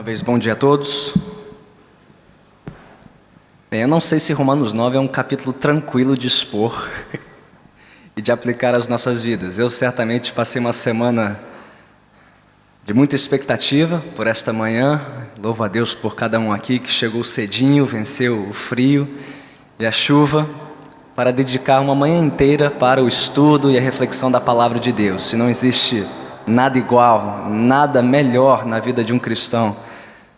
vez, bom dia a todos. Bem, eu não sei se Romanos 9 é um capítulo tranquilo de expor e de aplicar às nossas vidas. Eu certamente passei uma semana de muita expectativa por esta manhã. Louvo a Deus por cada um aqui que chegou cedinho, venceu o frio e a chuva, para dedicar uma manhã inteira para o estudo e a reflexão da palavra de Deus. E não existe nada igual, nada melhor na vida de um cristão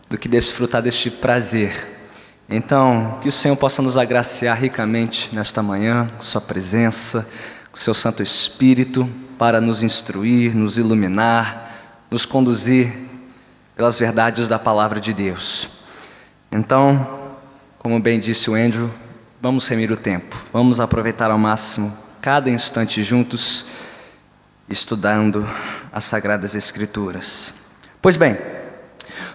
do que desfrutar deste prazer. Então, que o Senhor possa nos agraciar ricamente nesta manhã, com sua presença, com seu Santo Espírito, para nos instruir, nos iluminar, nos conduzir pelas verdades da palavra de Deus. Então, como bem disse o Andrew, vamos remir o tempo, vamos aproveitar ao máximo cada instante juntos, estudando as Sagradas Escrituras. Pois bem,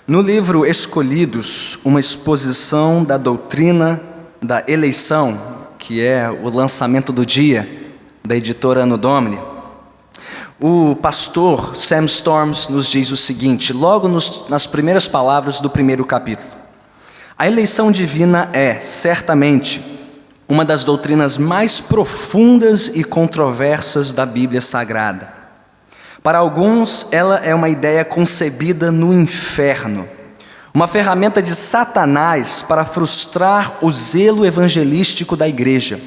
no livro Escolhidos, uma exposição da doutrina da eleição, que é o lançamento do dia da editora Anno Domini, o pastor Sam Storms nos diz o seguinte, logo nas primeiras palavras do primeiro capítulo: a eleição divina é, certamente, uma das doutrinas mais profundas e controversas da Bíblia Sagrada. Para alguns, ela é uma ideia concebida no inferno, uma ferramenta de Satanás para frustrar o zelo evangelístico da igreja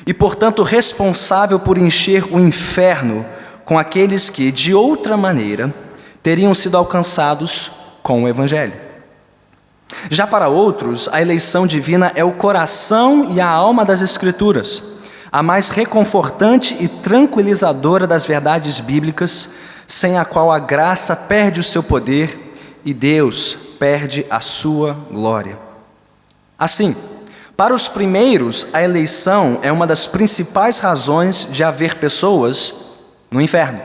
e, portanto, responsável por encher o inferno com aqueles que, de outra maneira, teriam sido alcançados com o evangelho. Já para outros, a eleição divina é o coração e a alma das Escrituras, a mais reconfortante e tranquilizadora das verdades bíblicas, sem a qual a graça perde o seu poder e Deus perde a sua glória. Assim, para os primeiros, a eleição é uma das principais razões de haver pessoas no inferno.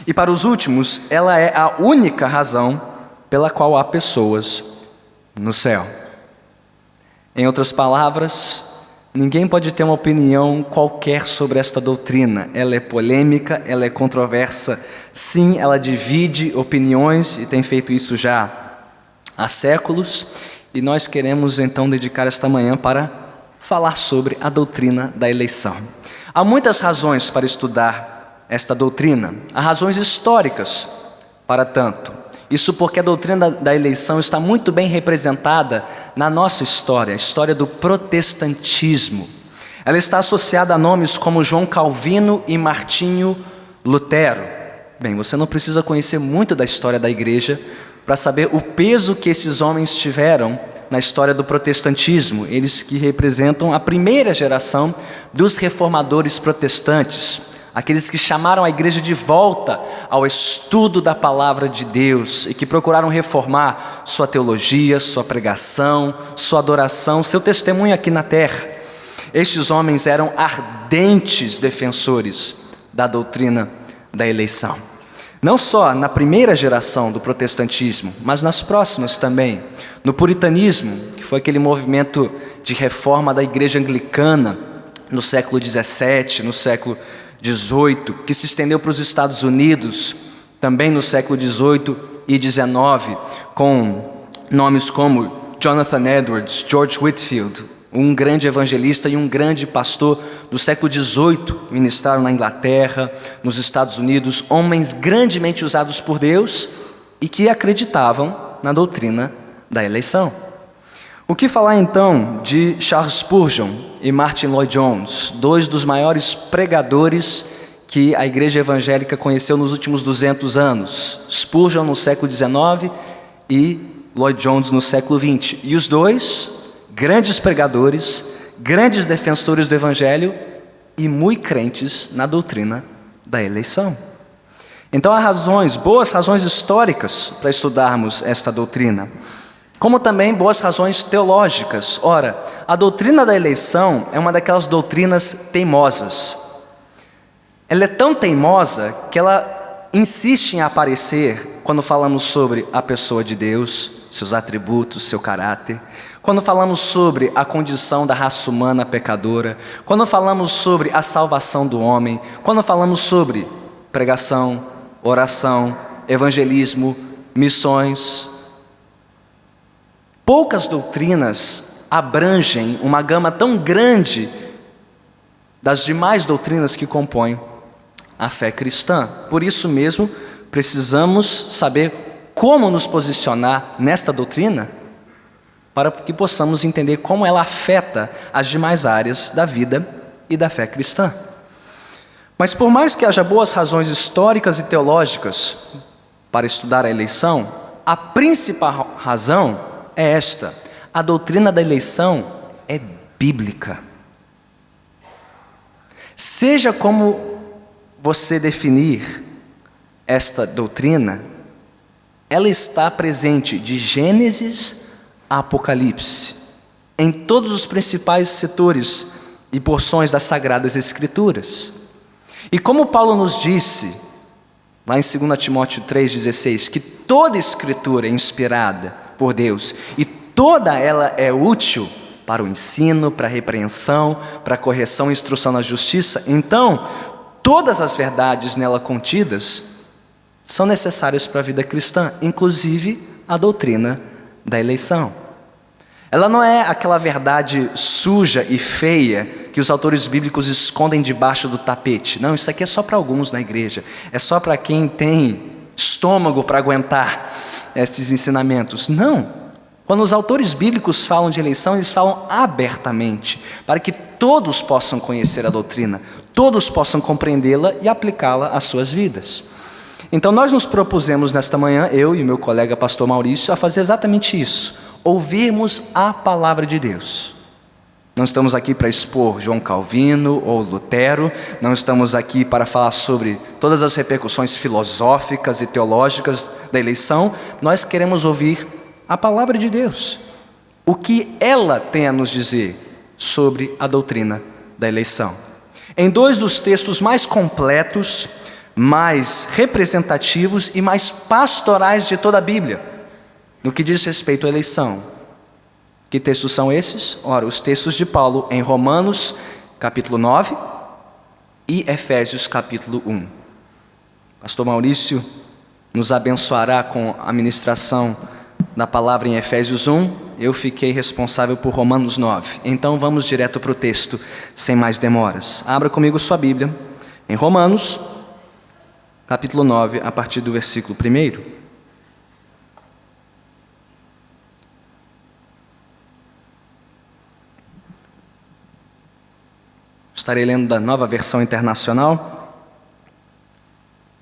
E para os últimos, ela é a única razão pela qual há pessoas no céu. Em outras palavras, ninguém pode ter uma opinião qualquer sobre esta doutrina. Ela é polêmica, ela é controversa. Sim, ela divide opiniões e tem feito isso já há séculos. E nós queremos então dedicar esta manhã para falar sobre a doutrina da eleição. Há muitas razões para estudar esta doutrina. Há razões históricas para tanto. Isso porque a doutrina da eleição está muito bem representada na nossa história, a história do protestantismo. Ela está associada a nomes como João Calvino e Martinho Lutero. Bem, você não precisa conhecer muito da história da igreja para saber o peso que esses homens tiveram na história do protestantismo. Eles que representam a primeira geração dos reformadores protestantes. Aqueles que chamaram a igreja de volta ao estudo da palavra de Deus e que procuraram reformar sua teologia, sua pregação, sua adoração, seu testemunho aqui na terra. Estes homens eram ardentes defensores da doutrina da eleição. Não só na primeira geração do protestantismo, mas nas próximas também. No puritanismo, que foi aquele movimento de reforma da igreja anglicana no século XVII, no século XVIII, que se estendeu para os Estados Unidos, também no século XVIII e XIX, com nomes como Jonathan Edwards, George Whitefield, um grande evangelista e um grande pastor do século XVIII, ministraram na Inglaterra, nos Estados Unidos, homens grandemente usados por Deus e que acreditavam na doutrina da eleição. O que falar então de Charles Spurgeon e Martyn Lloyd-Jones, dois dos maiores pregadores que a igreja evangélica conheceu nos últimos 200 anos? Spurgeon no século XIX e Lloyd-Jones no século XX. E os dois, grandes pregadores, grandes defensores do evangelho e muito crentes na doutrina da eleição. Então há razões, boas razões históricas para estudarmos esta doutrina, como também boas razões teológicas. Ora, a doutrina da eleição é uma daquelas doutrinas teimosas. Ela é tão teimosa que ela insiste em aparecer quando falamos sobre a pessoa de Deus, seus atributos, seu caráter, quando falamos sobre a condição da raça humana pecadora, quando falamos sobre a salvação do homem, quando falamos sobre pregação, oração, evangelismo, missões, poucas doutrinas abrangem uma gama tão grande das demais doutrinas que compõem a fé cristã. Por isso mesmo, precisamos saber como nos posicionar nesta doutrina, para que possamos entender como ela afeta as demais áreas da vida e da fé cristã. Mas por mais que haja boas razões históricas e teológicas para estudar a eleição, a principal razão é esta: a doutrina da eleição é bíblica. Seja como você definir esta doutrina, ela está presente de Gênesis a Apocalipse, em todos os principais setores e porções das Sagradas Escrituras. E como Paulo nos disse, lá em 2 Timóteo 3,16, que toda Escritura é inspirada por Deus e toda ela é útil para o ensino, para a repreensão, para a correção e instrução na justiça, então todas as verdades nela contidas são necessárias para a vida cristã, inclusive a doutrina da eleição. Ela não é aquela verdade suja e feia que os autores bíblicos escondem debaixo do tapete. Não, isso aqui é só para alguns na igreja. É só para quem tem estômago para aguentar esses ensinamentos. Não. Quando os autores bíblicos falam de eleição, eles falam abertamente, para que todos possam conhecer a doutrina, todos possam compreendê-la e aplicá-la às suas vidas. Então nós nos propusemos nesta manhã, eu e meu colega pastor Maurício, a fazer exatamente isso: ouvirmos a palavra de Deus. Não estamos aqui para expor João Calvino ou Lutero, não estamos aqui para falar sobre todas as repercussões filosóficas e teológicas da eleição. Nós queremos ouvir a palavra de Deus, o que ela tem a nos dizer sobre a doutrina da eleição. Em dois dos textos mais completos, mais representativos e mais pastorais de toda a Bíblia, no que diz respeito à eleição. Que textos são esses? Ora, os textos de Paulo em Romanos, capítulo 9 e Efésios, capítulo 1. Pastor Maurício nos abençoará com a ministração da palavra em Efésios 1. Eu fiquei responsável por Romanos 9. Então vamos direto para o texto, sem mais demoras. Abra comigo sua Bíblia em Romanos, capítulo 9, a partir do versículo 1. Estarei lendo da Nova Versão Internacional.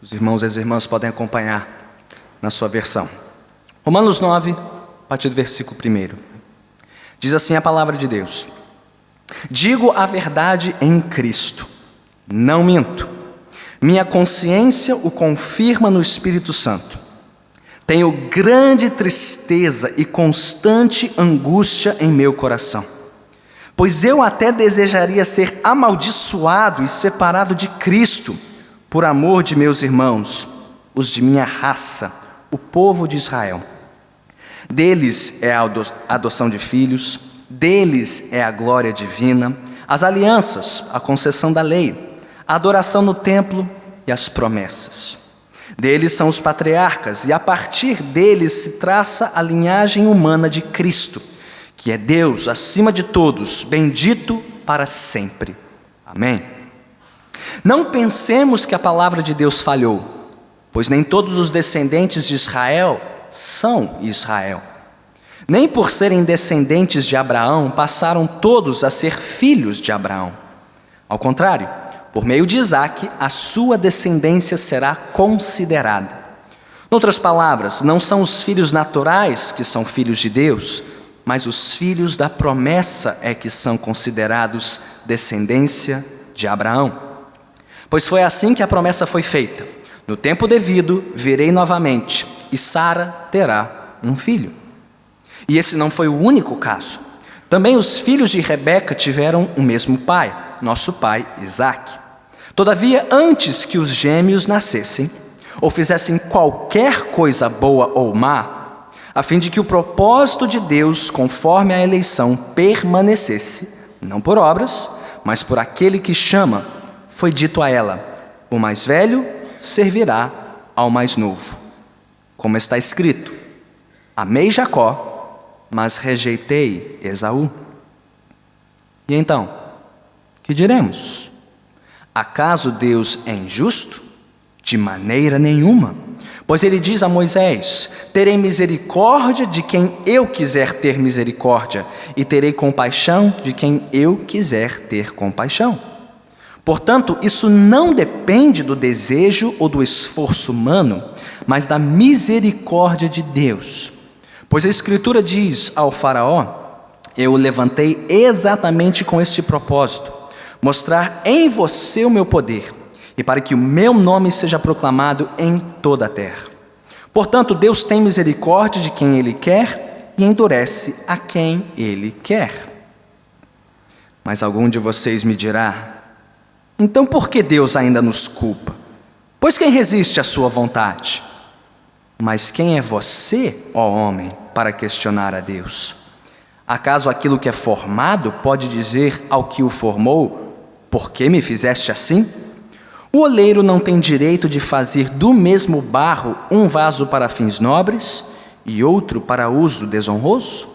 Os irmãos e as irmãs podem acompanhar na sua versão. Romanos 9, a partir do versículo 1. Diz assim a palavra de Deus: digo a verdade em Cristo, não minto. Minha consciência o confirma no Espírito Santo. Tenho grande tristeza e constante angústia em meu coração, pois eu até desejaria ser amaldiçoado e separado de Cristo, por amor de meus irmãos, os de minha raça, o povo de Israel. Deles é a adoção de filhos, deles é a glória divina, as alianças, a concessão da lei, a adoração no templo e as promessas. Deles são os patriarcas, e a partir deles se traça a linhagem humana de Cristo, que é Deus acima de todos, bendito para sempre. Amém. Não pensemos que a palavra de Deus falhou, pois nem todos os descendentes de Israel são Israel. Nem por serem descendentes de Abraão passaram todos a ser filhos de Abraão. Ao contrário, por meio de Isaque, a sua descendência será considerada. Em outras palavras, não são os filhos naturais que são filhos de Deus, mas os filhos da promessa é que são considerados descendência de Abraão. Pois foi assim que a promessa foi feita: no tempo devido virei novamente, e Sara terá um filho. E esse não foi o único caso. Também os filhos de Rebeca tiveram o mesmo pai, nosso pai Isaque. Todavia, antes que os gêmeos nascessem, ou fizessem qualquer coisa boa ou má, a fim de que o propósito de Deus, conforme a eleição, permanecesse, não por obras, mas por aquele que chama, foi dito a ela: o mais velho servirá ao mais novo. Como está escrito: amei Jacó mas rejeitei Esaú. E então, que diremos? Acaso Deus é injusto? De maneira nenhuma. Pois ele diz a Moisés: terei misericórdia de quem eu quiser ter misericórdia, e terei compaixão de quem eu quiser ter compaixão. Portanto, isso não depende do desejo ou do esforço humano, mas da misericórdia de Deus. Pois a Escritura diz ao faraó: eu o levantei exatamente com este propósito, mostrar em você o meu poder, e para que o meu nome seja proclamado em toda a terra. Portanto, Deus tem misericórdia de quem Ele quer e endurece a quem Ele quer. Mas algum de vocês me dirá: então por que Deus ainda nos culpa? Pois quem resiste à sua vontade? Mas quem é você, ó homem, para questionar a Deus? Acaso aquilo que é formado pode dizer ao que o formou: por que me fizeste assim? O oleiro não tem direito de fazer do mesmo barro um vaso para fins nobres e outro para uso desonroso?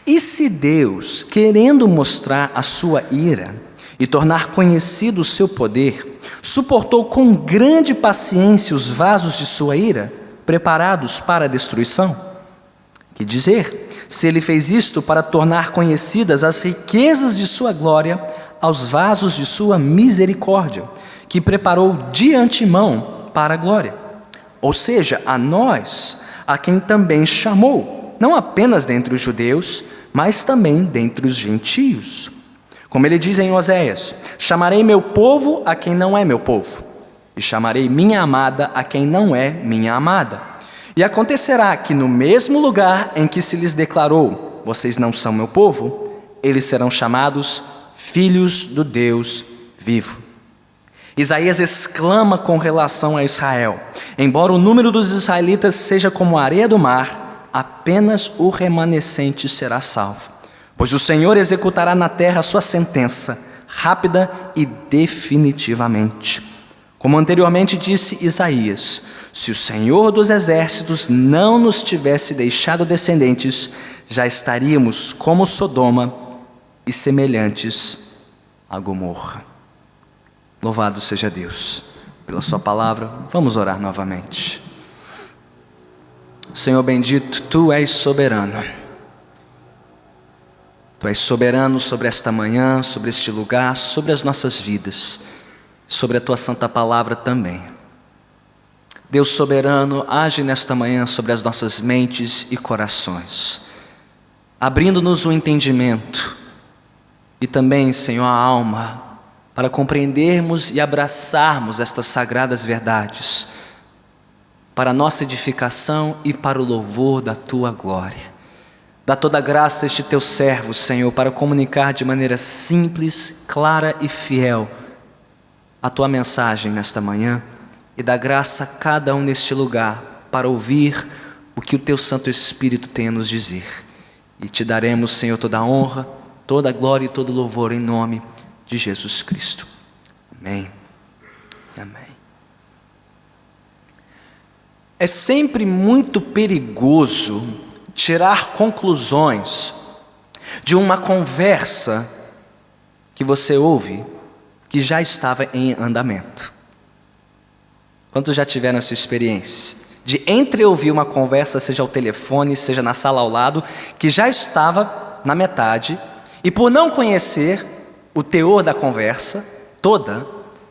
E se Deus, querendo mostrar a sua ira e tornar conhecido o seu poder, suportou com grande paciência os vasos de sua ira, preparados para a destruição? Que dizer, se ele fez isto para tornar conhecidas as riquezas de sua glória aos vasos de sua misericórdia, que preparou de antemão para a glória, ou seja, a nós, a quem também chamou, não apenas dentre os judeus, mas também dentre os gentios. Como ele diz em Oséias: chamarei meu povo a quem não é meu povo, e chamarei minha amada a quem não é minha amada. E acontecerá que no mesmo lugar em que se lhes declarou: vocês não são meu povo, eles serão chamados filhos do Deus vivo. Isaías exclama com relação a Israel: embora o número dos israelitas seja como a areia do mar, apenas o remanescente será salvo. Pois o Senhor executará na terra a sua sentença, rápida e definitivamente. Como anteriormente disse Isaías: se o Senhor dos exércitos não nos tivesse deixado descendentes, já estaríamos como Sodoma e semelhantes a Gomorra. Louvado seja Deus pela sua palavra. Vamos orar novamente. Senhor bendito, Tu és soberano. Tu és soberano sobre esta manhã, sobre este lugar, sobre as nossas vidas, sobre a Tua santa palavra também. Deus soberano, age nesta manhã sobre as nossas mentes e corações, abrindo-nos o entendimento e também, Senhor, a alma, para compreendermos e abraçarmos estas sagradas verdades, para a nossa edificação e para o louvor da Tua glória. Dá toda a graça a este Teu servo, Senhor, para comunicar de maneira simples, clara e fiel a Tua mensagem nesta manhã, e dá graça a cada um neste lugar para ouvir o que o Teu Santo Espírito tem a nos dizer. E Te daremos, Senhor, toda a honra, toda a glória e todo o louvor em nome de Jesus Cristo. Amém. Amém. É sempre muito perigoso tirar conclusões de uma conversa que você ouve que já estava em andamento. Quantos já tiveram essa experiência de entreouvir uma conversa, seja ao telefone, seja na sala ao lado, que já estava na metade, e por não conhecer o teor da conversa toda,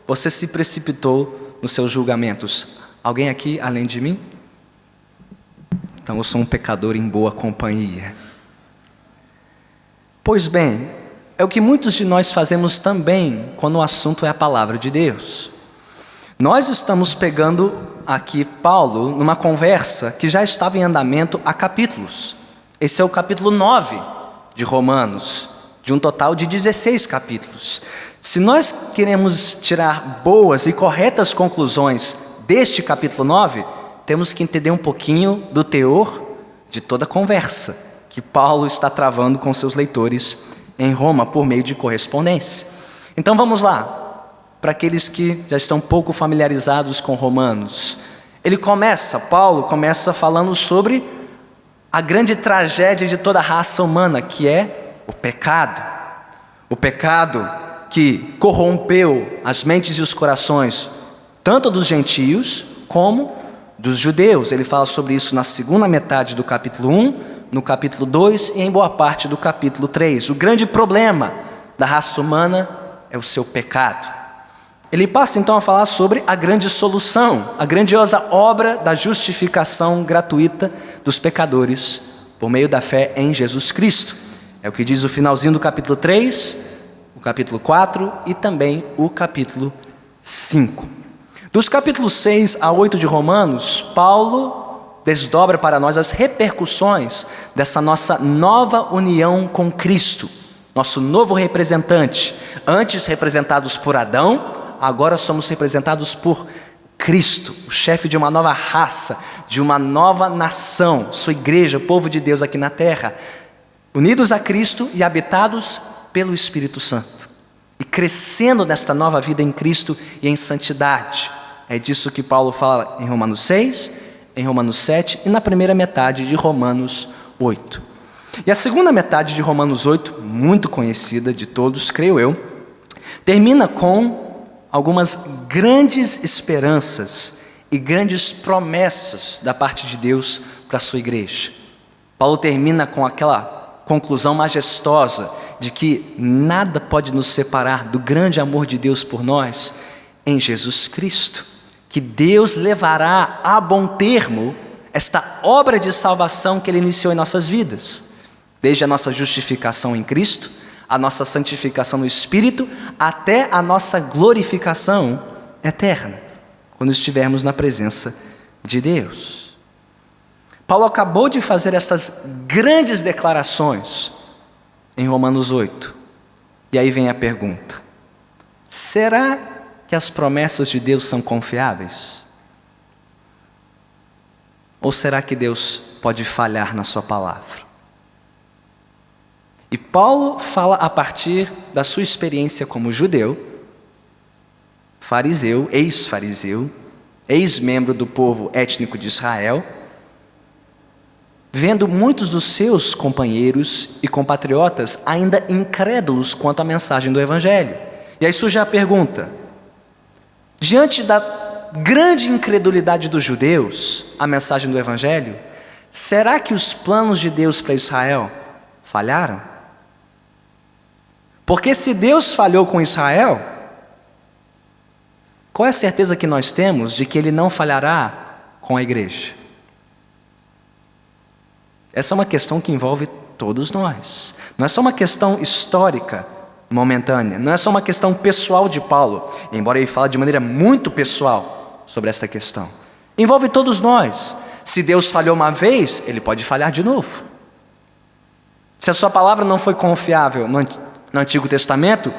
você se precipitou nos seus julgamentos? Alguém aqui além de mim? Então eu sou um pecador em boa companhia. Pois bem, é o que muitos de nós fazemos também quando o assunto é a palavra de Deus. Nós estamos pegando aqui Paulo numa conversa que já estava em andamento há capítulos. Esse é o capítulo 9 de Romanos, de um total de 16 capítulos. Se nós queremos tirar boas e corretas conclusões deste capítulo 9, temos que entender um pouquinho do teor de toda a conversa que Paulo está travando com seus leitores em Roma por meio de correspondência. Então vamos lá, para aqueles que já estão pouco familiarizados com Romanos. Paulo começa falando sobre a grande tragédia de toda a raça humana, que é o pecado. O pecado que corrompeu as mentes e os corações, tanto dos gentios como dos judeus. Ele fala sobre isso na segunda metade do capítulo 1, no capítulo 2 e em boa parte do capítulo 3. O grande problema da raça humana é o seu pecado. Ele passa então a falar sobre a grande solução, a grandiosa obra da justificação gratuita dos pecadores por meio da fé em Jesus Cristo. É o que diz o finalzinho do capítulo 3, o capítulo 4 e também o capítulo 5. Dos capítulos 6 a 8 de Romanos, Paulo desdobra para nós as repercussões dessa nossa nova união com Cristo, nosso novo representante. Antes representados por Adão, agora somos representados por Cristo, o chefe de uma nova raça, de uma nova nação, sua igreja, o povo de Deus aqui na terra, unidos a Cristo e habitados pelo Espírito Santo, e crescendo nesta nova vida em Cristo e em santidade. É disso que Paulo fala em Romanos 6, em Romanos 7 e na primeira metade de Romanos 8. E a segunda metade de Romanos 8, muito conhecida de todos, creio eu, termina com algumas grandes esperanças e grandes promessas da parte de Deus para a sua igreja. Paulo termina com aquela conclusão majestosa de que nada pode nos separar do grande amor de Deus por nós em Jesus Cristo, que Deus levará a bom termo esta obra de salvação que Ele iniciou em nossas vidas, desde a nossa justificação em Cristo, a nossa santificação no Espírito, até a nossa glorificação eterna, quando estivermos na presença de Deus. Paulo acabou de fazer essas grandes declarações em Romanos 8. E aí vem a pergunta: será que as promessas de Deus são confiáveis? Ou será que Deus pode falhar na sua palavra? E Paulo fala a partir da sua experiência como judeu, fariseu, ex-membro do povo étnico de Israel, vendo muitos dos seus companheiros e compatriotas ainda incrédulos quanto à mensagem do Evangelho. E aí surge a pergunta: diante da grande incredulidade dos judeus à mensagem do Evangelho, será que os planos de Deus para Israel falharam? Porque se Deus falhou com Israel, qual é a certeza que nós temos de que Ele não falhará com a igreja? Essa é uma questão que envolve todos nós. Não é só uma questão histórica, momentânea. Não é só uma questão pessoal de Paulo, embora ele fale de maneira muito pessoal sobre esta questão. Envolve todos nós. Se Deus falhou uma vez, Ele pode falhar de novo. Se a sua palavra não foi confiável no Antigo Testamento,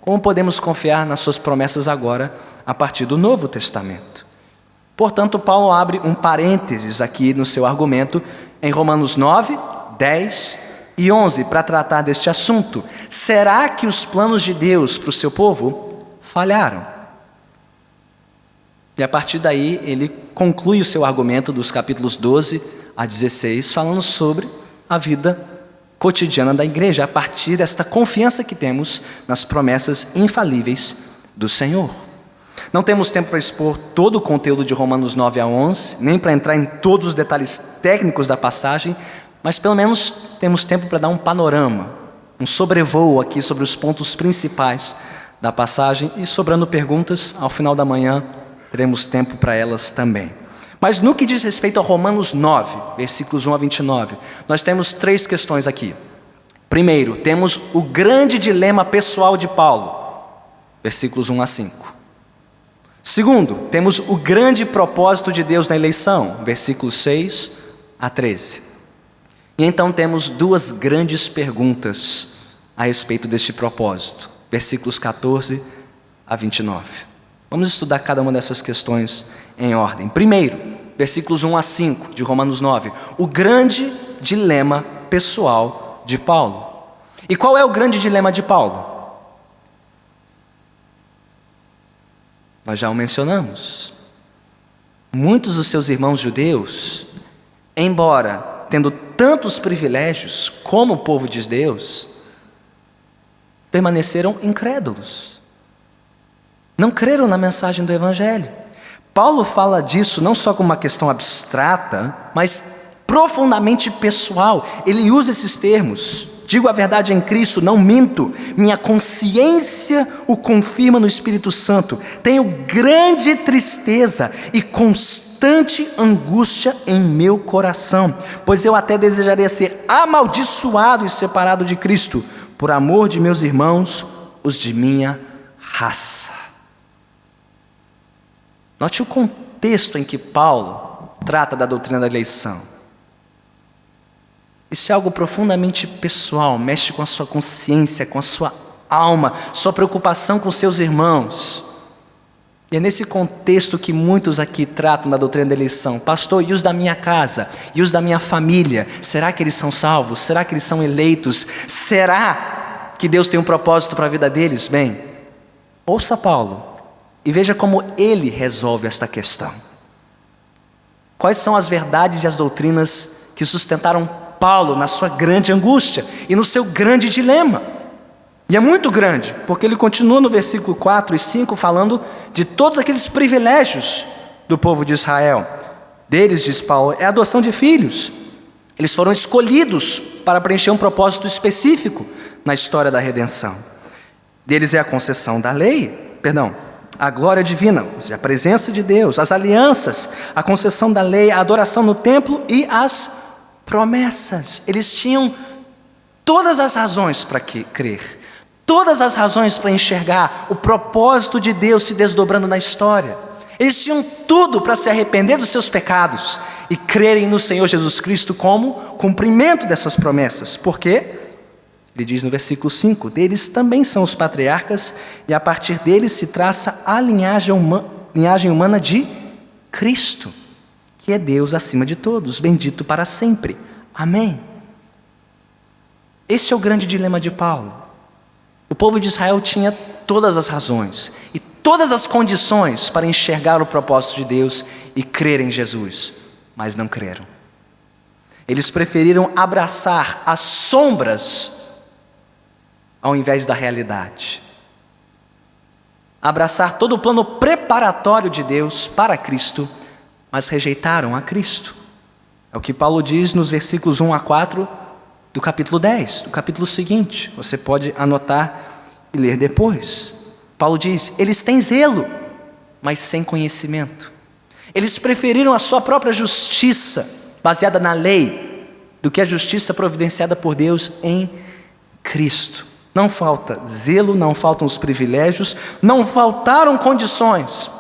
como podemos confiar nas suas promessas agora, a partir do Novo Testamento? Portanto, Paulo abre um parênteses aqui no seu argumento, em Romanos 9, 10 e 11, para tratar deste assunto. Será que os planos de Deus para o seu povo falharam? E a partir daí, ele conclui o seu argumento dos capítulos 12 a 16, falando sobre a vida cotidiana da igreja, a partir desta confiança que temos nas promessas infalíveis do Senhor. Não temos tempo para expor todo o conteúdo de Romanos 9 a 11, nem para entrar em todos os detalhes técnicos da passagem, mas pelo menos temos tempo para dar um panorama, um sobrevoo aqui sobre os pontos principais da passagem, e sobrando perguntas, ao final da manhã teremos tempo para elas também. Mas no que diz respeito a Romanos 9, versículos 1 a 29, nós temos 3 questões aqui. Primeiro, temos o grande dilema pessoal de Paulo, versículos 1 a 5. Segundo, temos o grande propósito de Deus na eleição, versículos 6 a 13. E então temos 2 grandes perguntas a respeito deste propósito, versículos 14 a 29. Vamos estudar cada uma dessas questões em ordem. Primeiro, versículos 1 a 5 de Romanos 9, o grande dilema pessoal de Paulo. E qual é o grande dilema de Paulo? Nós já o mencionamos. Muitos dos seus irmãos judeus, embora tendo tantos privilégios como o povo de Deus, permaneceram incrédulos. Não creram na mensagem do Evangelho. Paulo fala disso não só como uma questão abstrata, mas profundamente pessoal. Ele usa esses termos. Digo a verdade em Cristo, não minto. Minha consciência o confirma no Espírito Santo. Tenho grande tristeza e constante angústia em meu coração, pois eu até desejaria ser amaldiçoado e separado de Cristo, por amor de meus irmãos, os de minha raça. Note o contexto em que Paulo trata da doutrina da eleição. Isso é algo profundamente pessoal, mexe com a sua consciência, com a sua alma, sua preocupação com seus irmãos. E é nesse contexto que muitos aqui tratam da doutrina da eleição. Pastor, e os da minha casa? E os da minha família? Será que eles são salvos? Será que eles são eleitos? Será que Deus tem um propósito para a vida deles? Bem, ouça Paulo e veja como ele resolve esta questão. Quais são as verdades e as doutrinas que sustentaram Paulo na sua grande angústia e no seu grande dilema? E é muito grande, porque ele continua no versículo 4 e 5 falando de todos aqueles privilégios do povo de Israel. Deles, diz Paulo, é a adoção de filhos. Eles foram escolhidos para preencher um propósito específico na história da redenção. Deles é a concessão da lei, a glória divina, a presença de Deus, as alianças, a concessão da lei, a adoração no templo e as promessas. Eles tinham todas as razões para crer, todas as razões para enxergar o propósito de Deus se desdobrando na história. Eles tinham tudo para se arrepender dos seus pecados e crerem no Senhor Jesus Cristo como cumprimento dessas promessas. Por quê? Ele diz no versículo 5, deles também são os patriarcas, e a partir deles se traça a linhagem humana de Cristo, que é Deus acima de todos, bendito para sempre. Amém. Esse é o grande dilema de Paulo. O povo de Israel tinha todas as razões e todas as condições para enxergar o propósito de Deus e crer em Jesus, mas não creram. Eles preferiram abraçar as sombras ao invés da realidade. Abraçar todo o plano preparatório de Deus para Cristo, mas rejeitaram a Cristo. É o que Paulo diz nos versículos 1 a 4 do capítulo 10, do capítulo seguinte. Você pode anotar e ler depois. Paulo diz, eles têm zelo, mas sem conhecimento. Eles preferiram a sua própria justiça, baseada na lei, do que a justiça providenciada por Deus em Cristo. Não falta zelo, não faltam os privilégios, não faltaram condições,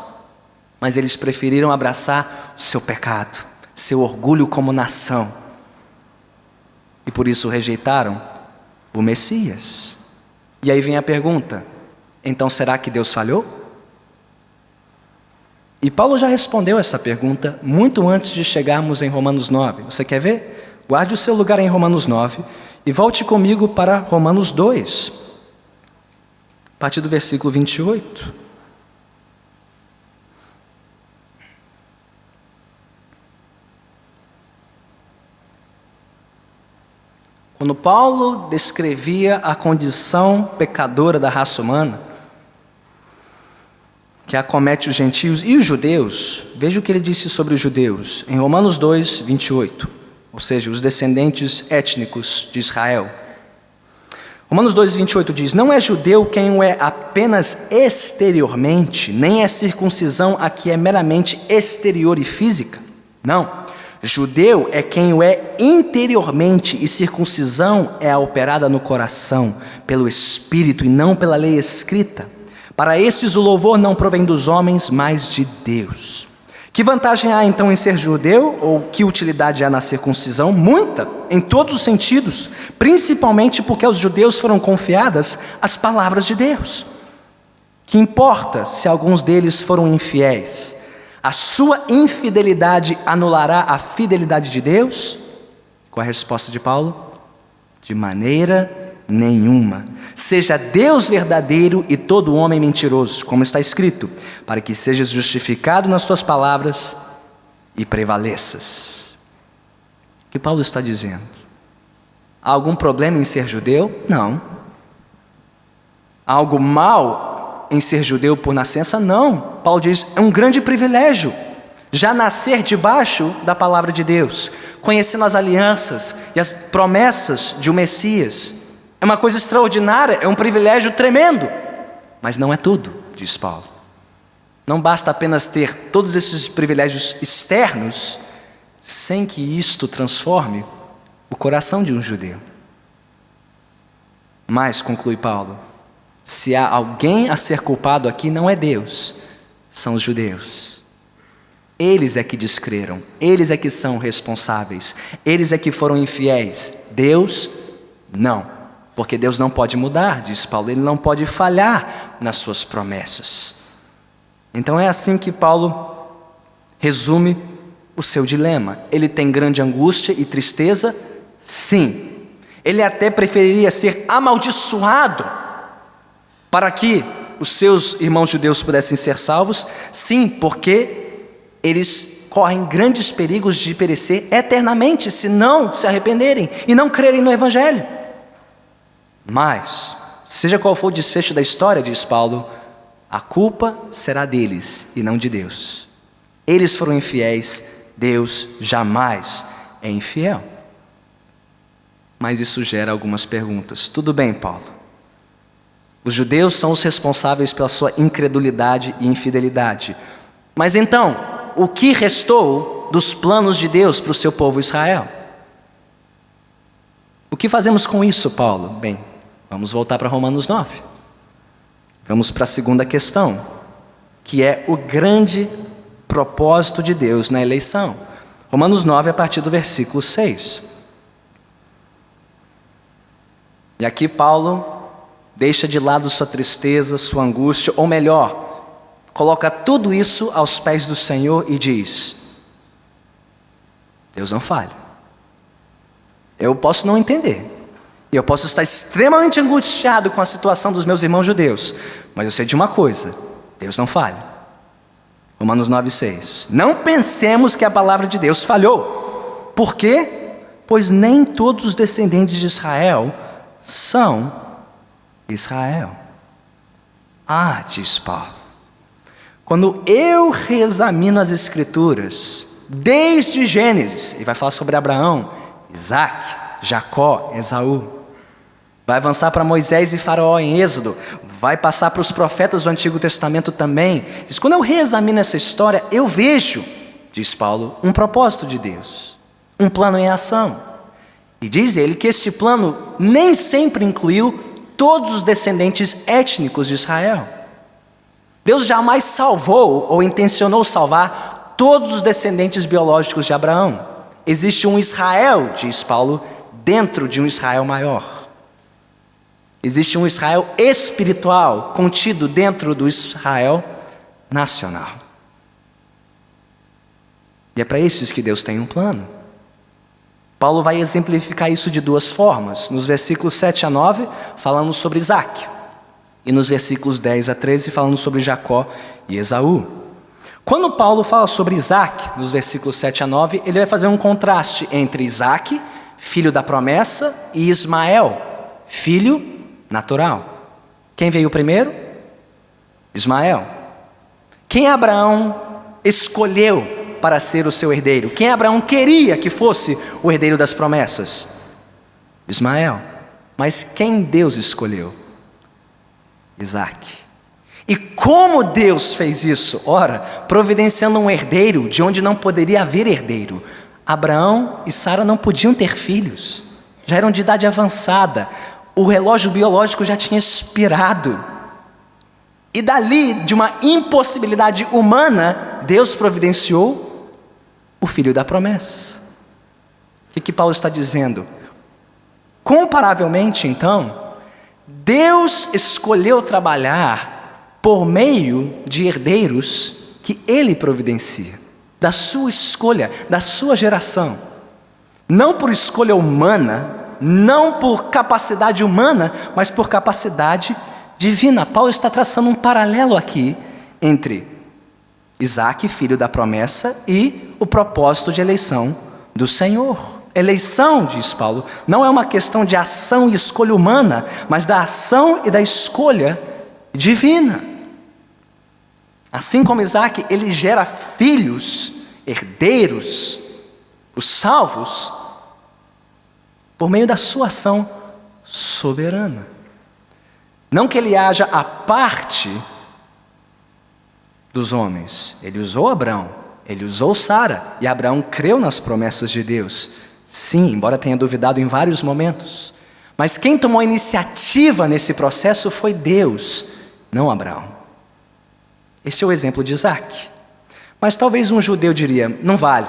mas eles preferiram abraçar o seu pecado, seu orgulho como nação, e por isso rejeitaram o Messias. E aí vem a pergunta, então será que Deus falhou? E Paulo já respondeu essa pergunta muito antes de chegarmos em Romanos 9. Você quer ver? Guarde o seu lugar em Romanos 9 e volte comigo para Romanos 2, a partir do versículo 28. Quando Paulo descrevia a condição pecadora da raça humana, que acomete os gentios e os judeus, veja o que ele disse sobre os judeus, em Romanos 2, 28. Ou seja, os descendentes étnicos de Israel. Romanos 2, 28 diz, não é judeu quem o é apenas exteriormente, nem é circuncisão a que é meramente exterior e física. Não, judeu é quem o é interiormente, e circuncisão é a operada no coração, pelo Espírito e não pela lei escrita. Para esses o louvor não provém dos homens, mas de Deus. Que vantagem há então em ser judeu, ou que utilidade há na circuncisão? Muita, em todos os sentidos, principalmente porque aos judeus foram confiadas as palavras de Deus. Que importa se alguns deles foram infiéis? A sua infidelidade anulará a fidelidade de Deus? Qual a resposta de Paulo? De maneira nenhuma. Seja Deus verdadeiro e todo homem mentiroso, como está escrito, para que sejas justificado nas tuas palavras e prevaleças. que Paulo está dizendo? Há algum problema em ser judeu? Não. Há algo mal em ser judeu por nascença? Não. Paulo diz, é um grande privilégio já nascer debaixo da palavra de Deus, conhecendo as alianças e as promessas de um Messias. É uma coisa extraordinária, é um privilégio tremendo. Mas não é tudo, diz Paulo. Não basta apenas ter todos esses privilégios externos, sem que isto transforme o coração de um judeu. Mas, conclui Paulo, se há alguém a ser culpado aqui, não é Deus, são os judeus. Eles é que descreram, eles é que são responsáveis, eles é que foram infiéis. Deus, não. Porque Deus não pode mudar, diz Paulo, Ele não pode falhar nas suas promessas. Então é assim que Paulo resume o seu dilema. Ele tem grande angústia e tristeza? Sim. Ele até preferiria ser amaldiçoado para que os seus irmãos judeus pudessem ser salvos? Sim, porque eles correm grandes perigos de perecer eternamente se não se arrependerem e não crerem no Evangelho. Mas, seja qual for o desfecho da história, diz Paulo, a culpa será deles e não de Deus. Eles foram infiéis, Deus jamais é infiel. Mas isso gera algumas perguntas. Tudo bem, Paulo. Os judeus são os responsáveis pela sua incredulidade e infidelidade. Mas então, o que restou dos planos de Deus para o seu povo Israel? O que fazemos com isso, Paulo? Bem, vamos voltar para Romanos 9. Vamos para a segunda questão, que é o grande propósito de Deus na eleição. Romanos 9, a partir do versículo 6. E aqui Paulo deixa de lado sua tristeza, sua angústia, ou melhor, coloca tudo isso aos pés do Senhor e diz: Deus não falha. Eu posso não entender, e eu posso estar extremamente angustiado com a situação dos meus irmãos judeus, mas eu sei de uma coisa: Deus não falha. Romanos 9,6. Não pensemos que a palavra de Deus falhou. Por quê? Pois nem todos os descendentes de Israel são Israel. Ah, diz Paulo, quando eu reexamino as Escrituras, desde Gênesis, e vai falar sobre Abraão, Isaac, Jacó, Esaú, vai avançar para Moisés e Faraó em Êxodo, vai passar para os profetas do Antigo Testamento também. Diz, quando eu reexamino essa história, eu vejo, diz Paulo, um propósito de Deus, um plano em ação. E diz ele que este plano nem sempre incluiu todos os descendentes étnicos de Israel. Deus jamais salvou ou intencionou salvar todos os descendentes biológicos de Abraão. Existe um Israel, diz Paulo, dentro de um Israel maior. Existe um Israel espiritual contido dentro do Israel nacional. E é para esses que Deus tem um plano. Paulo vai exemplificar isso de duas formas. Nos versículos 7 a 9, falando sobre Isaac. E nos versículos 10 a 13, falando sobre Jacó e Esaú. Quando Paulo fala sobre Isaac, nos versículos 7 a 9, ele vai fazer um contraste entre Isaac, filho da promessa, e Ismael, filho natural. Quem veio primeiro? Ismael. Quem Abraão escolheu para ser o seu herdeiro? Quem Abraão queria que fosse o herdeiro das promessas? Ismael. Mas quem Deus escolheu? Isaac. E como Deus fez isso? Ora, providenciando um herdeiro de onde não poderia haver herdeiro. Abraão e Sara não podiam ter filhos, já eram de idade avançada, o relógio biológico já tinha expirado. E dali, de uma impossibilidade humana, Deus providenciou o filho da promessa. O que Paulo está dizendo? Comparavelmente, então, Deus escolheu trabalhar por meio de herdeiros que Ele providencia, da sua escolha, da sua geração. Não por escolha humana, não por capacidade humana, mas por capacidade divina. Paulo está traçando um paralelo aqui entre Isaac, filho da promessa, e o propósito de eleição do Senhor. Eleição, diz Paulo, não é uma questão de ação e escolha humana, mas da ação e da escolha divina. Assim como Isaac, ele gera filhos, herdeiros, os salvos, por meio da sua ação soberana. Não que ele haja à parte dos homens. Ele usou Abraão, ele usou Sara, e Abraão creu nas promessas de Deus. Sim, embora tenha duvidado em vários momentos. Mas quem tomou a iniciativa nesse processo foi Deus, não Abraão. Este é o exemplo de Isaac. Mas talvez um judeu diria, não vale.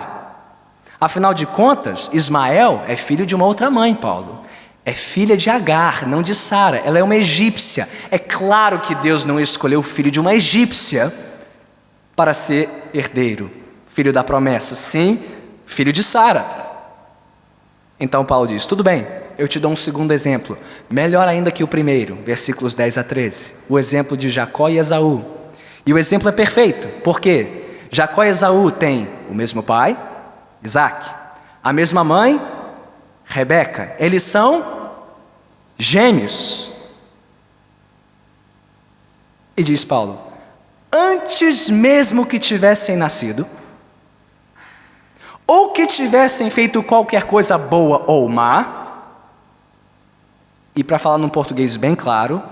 Afinal de contas, Ismael é filho de uma outra mãe, Paulo. É filha de Agar, não de Sara. Ela é uma egípcia. É claro que Deus não escolheu o filho de uma egípcia para ser herdeiro, filho da promessa. Sim, filho de Sara. Então Paulo diz, tudo bem, eu te dou um segundo exemplo, melhor ainda que o primeiro, versículos 10 a 13, o exemplo de Jacó e Esaú. E o exemplo é perfeito, porque Jacó e Esaú têm o mesmo pai, Isaac, a mesma mãe, Rebeca. Eles são gêmeos. E diz Paulo, antes mesmo que tivessem nascido, ou que tivessem feito qualquer coisa boa ou má, e para falar num português bem claro,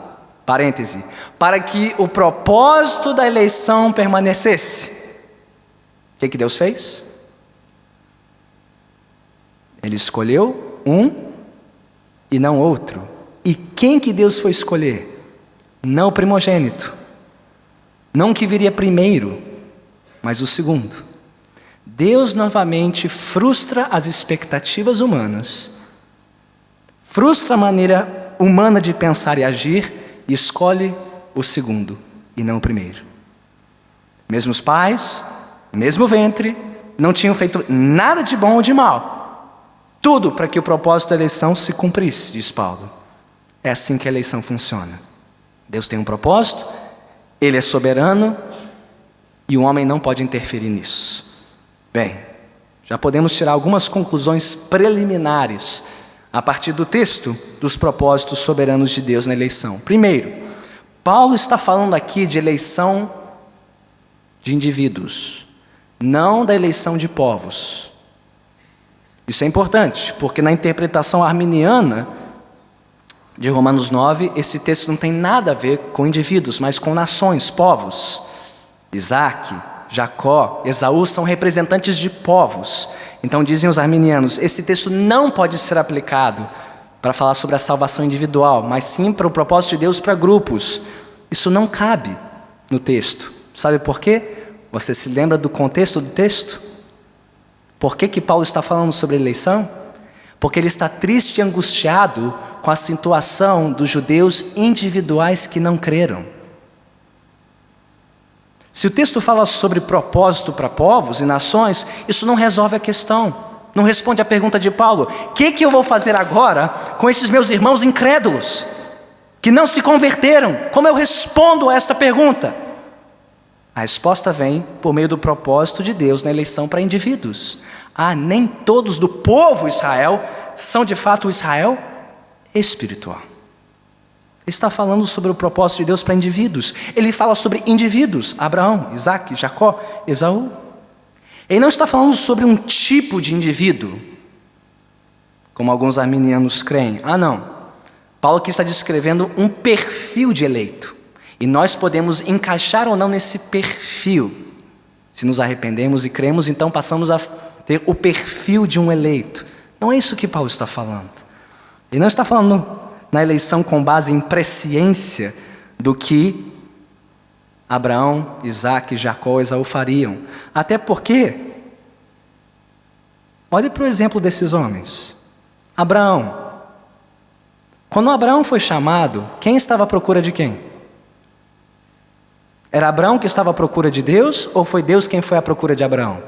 parêntese, para que o propósito da eleição permanecesse, o que Deus fez? Ele escolheu um e não outro. E quem que Deus foi escolher? Não o primogênito, não o que viria primeiro, mas o segundo. Deus novamente frustra as expectativas humanas, frustra a maneira humana de pensar e agir e escolhe o segundo e não o primeiro. Mesmos pais, mesmo ventre, não tinham feito nada de bom ou de mal. Tudo para que o propósito da eleição se cumprisse, diz Paulo. É assim que a eleição funciona. Deus tem um propósito, Ele é soberano e o homem não pode interferir nisso. Bem, já podemos tirar algumas conclusões preliminares a partir do texto dos propósitos soberanos de Deus na eleição. Primeiro, Paulo está falando aqui de eleição de indivíduos, não da eleição de povos. Isso é importante, porque na interpretação arminiana de Romanos 9, esse texto não tem nada a ver com indivíduos, mas com nações, povos. Isaac, Jacó, Esaú são representantes de povos. Então dizem os arminianos, esse texto não pode ser aplicado para falar sobre a salvação individual, mas sim para o propósito de Deus para grupos. Isso não cabe no texto. Sabe por quê? Você se lembra do contexto do texto? Por que Paulo está falando sobre eleição? Porque ele está triste e angustiado com a situação dos judeus individuais que não creram. Se o texto fala sobre propósito para povos e nações, isso não resolve a questão, não responde à pergunta de Paulo. O que eu vou fazer agora com esses meus irmãos incrédulos, que não se converteram? Como eu respondo a esta pergunta? A resposta vem por meio do propósito de Deus na eleição para indivíduos. Nem todos do povo Israel são de fato o Israel espiritual. Ele está falando sobre o propósito de Deus para indivíduos. Ele fala sobre indivíduos, Abraão, Isaac, Jacó, Esaú. Ele não está falando sobre um tipo de indivíduo, como alguns arminianos creem. Não. Paulo aqui está descrevendo um perfil de eleito. E nós podemos encaixar ou não nesse perfil. Se nos arrependemos e cremos, então passamos a ter o perfil de um eleito. Não é isso que Paulo está falando. Ele não está falando na eleição com base em presciência do que Abraão, Isaac, Jacó, Esaú fariam. Até porque, olhe para o exemplo desses homens. Abraão. Quando Abraão foi chamado, quem estava à procura de quem? Era Abraão que estava à procura de Deus ou foi Deus quem foi à procura de Abraão?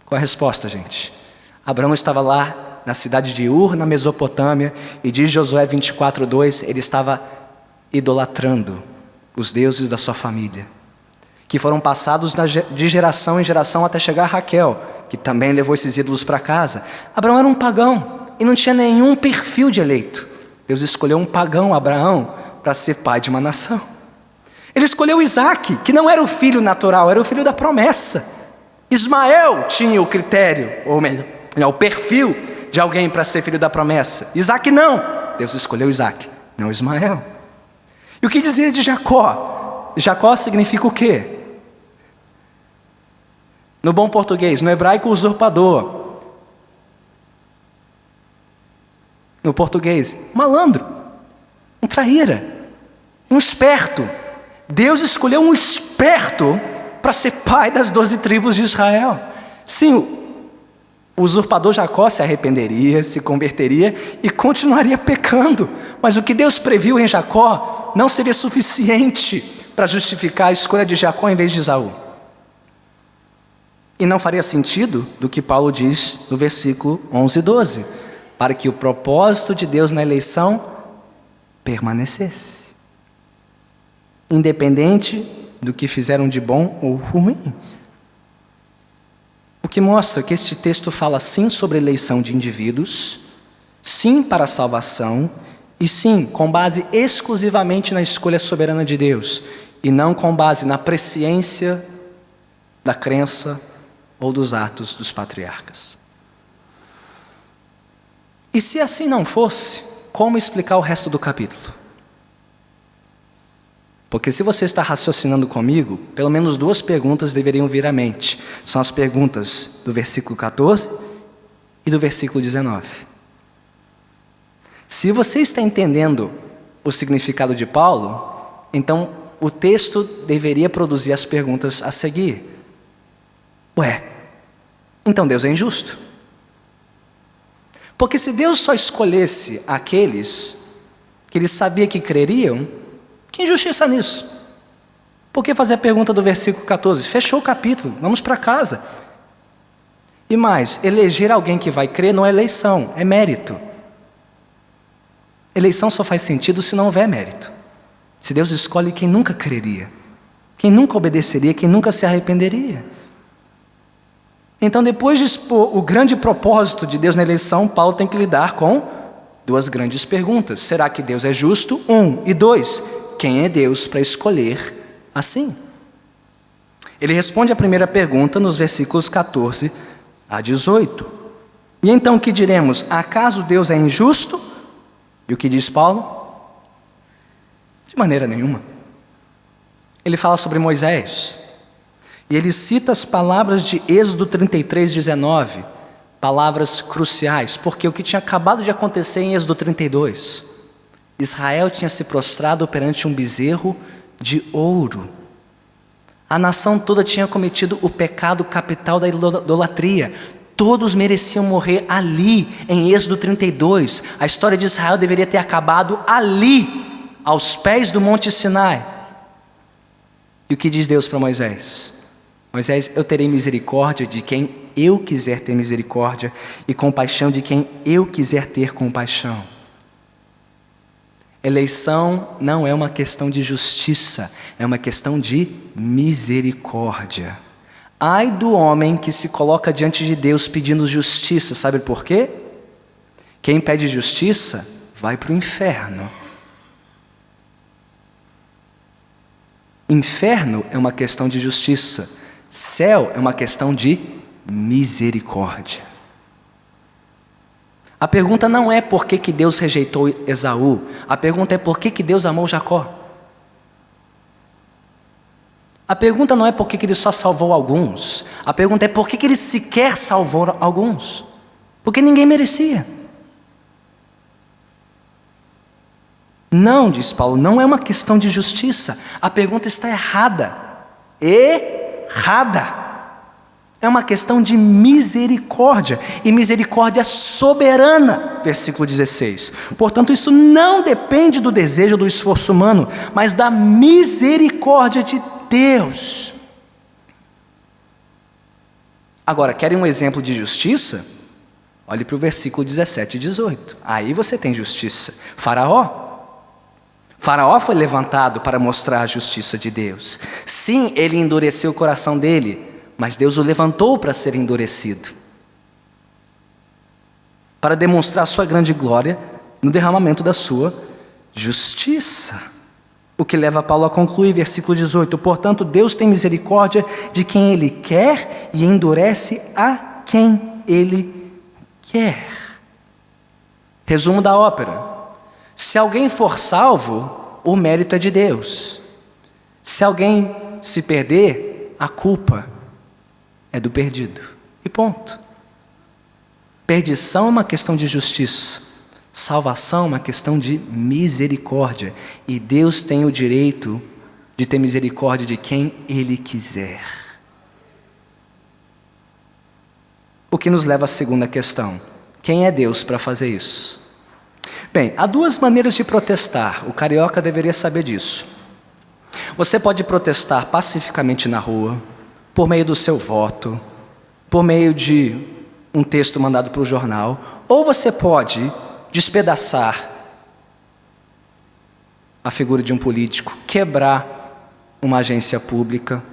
Qual a resposta, gente? Abraão estava lá na cidade de Ur, na Mesopotâmia, e diz Josué 24:2, ele estava idolatrando os deuses da sua família, que foram passados de geração em geração até chegar a Raquel, que também levou esses ídolos para casa. Abraão era um pagão e não tinha nenhum perfil de eleito. Deus escolheu um pagão, Abraão, para ser pai de uma nação. Ele escolheu Isaque, que não era o filho natural, era o filho da promessa. Ismael tinha o critério, ou melhor, o perfil de alguém para ser filho da promessa. Isaque não. Deus escolheu Isaque, não Ismael. E o que dizer de Jacó? Jacó significa o quê? No bom português, no hebraico, usurpador. No português, malandro, um traíra, um esperto. Deus escolheu um esperto para ser pai das 12 tribos de Israel. Sim, o usurpador Jacó se arrependeria, se converteria e continuaria pecando. Mas o que Deus previu em Jacó não seria suficiente para justificar a escolha de Jacó em vez de Esaú. E não faria sentido do que Paulo diz no versículo 11 e 12, para que o propósito de Deus na eleição permanecesse, independente do que fizeram de bom ou ruim. O que mostra que este texto fala sim sobre eleição de indivíduos, sim para a salvação, e sim com base exclusivamente na escolha soberana de Deus, e não com base na presciência da crença ou dos atos dos patriarcas. E se assim não fosse, como explicar o resto do capítulo? Porque se você está raciocinando comigo, pelo menos duas perguntas deveriam vir à mente. São as perguntas do versículo 14 e do versículo 19. Se você está entendendo o significado de Paulo, então o texto deveria produzir as perguntas a seguir. Ué, então Deus é injusto? Porque se Deus só escolhesse aqueles que Ele sabia que creriam, que injustiça nisso? Por que fazer a pergunta do versículo 14? Fechou o capítulo, vamos para casa. E mais, eleger alguém que vai crer não é eleição, é mérito. Eleição só faz sentido se não houver mérito. Se Deus escolhe quem nunca creria, quem nunca obedeceria, quem nunca se arrependeria. Então, depois de expor o grande propósito de Deus na eleição, Paulo tem que lidar com duas grandes perguntas. Será que Deus é justo? 1. E 2. Quem é Deus para escolher assim? Ele responde a primeira pergunta nos versículos 14 a 18. E então o que diremos? Acaso Deus é injusto? E o que diz Paulo? De maneira nenhuma. Ele fala sobre Moisés. E ele cita as palavras de Êxodo 33:19, palavras cruciais, porque o que tinha acabado de acontecer em Êxodo 32, Israel tinha se prostrado perante um bezerro de ouro. A nação toda tinha cometido o pecado capital da idolatria. Todos mereciam morrer ali, em Êxodo 32. A história de Israel deveria ter acabado ali, aos pés do Monte Sinai. E o que diz Deus para Moisés? Moisés, eu terei misericórdia de quem eu quiser ter misericórdia e compaixão de quem eu quiser ter compaixão. Eleição não é uma questão de justiça, é uma questão de misericórdia. Ai do homem que se coloca diante de Deus pedindo justiça, sabe por quê? Quem pede justiça vai para o inferno. Inferno é uma questão de justiça. Céu é uma questão de misericórdia. A pergunta não é por que Deus rejeitou Esaú. A pergunta é por que Deus amou Jacó. A pergunta não é por que Ele só salvou alguns. A pergunta é por que Ele sequer salvou alguns. Porque ninguém merecia. Não, diz Paulo, não é uma questão de justiça. A pergunta está errada. Errada. É uma questão de misericórdia, e misericórdia soberana, versículo 16. Portanto, isso não depende do desejo ou do esforço humano, mas da misericórdia de Deus. Agora, querem um exemplo de justiça? Olhe para o versículo 17 e 18. Aí você tem justiça. Faraó foi levantado para mostrar a justiça de Deus. Sim, ele endureceu o coração dele, mas Deus o levantou para ser endurecido, para demonstrar sua grande glória no derramamento da sua justiça. O que leva Paulo a concluir, versículo 18: portanto, Deus tem misericórdia de quem Ele quer e endurece a quem Ele quer. Resumo da ópera: se alguém for salvo, o mérito é de Deus. Se alguém se perder, a culpa é do perdido. E ponto. Perdição é uma questão de justiça. Salvação é uma questão de misericórdia. E Deus tem o direito de ter misericórdia de quem Ele quiser. O que nos leva à segunda questão: quem é Deus para fazer isso? Bem, há duas maneiras de protestar. O carioca deveria saber disso. Você pode protestar pacificamente na rua, por meio do seu voto, por meio de um texto mandado para o jornal, ou você pode despedaçar a figura de um político, quebrar uma agência pública,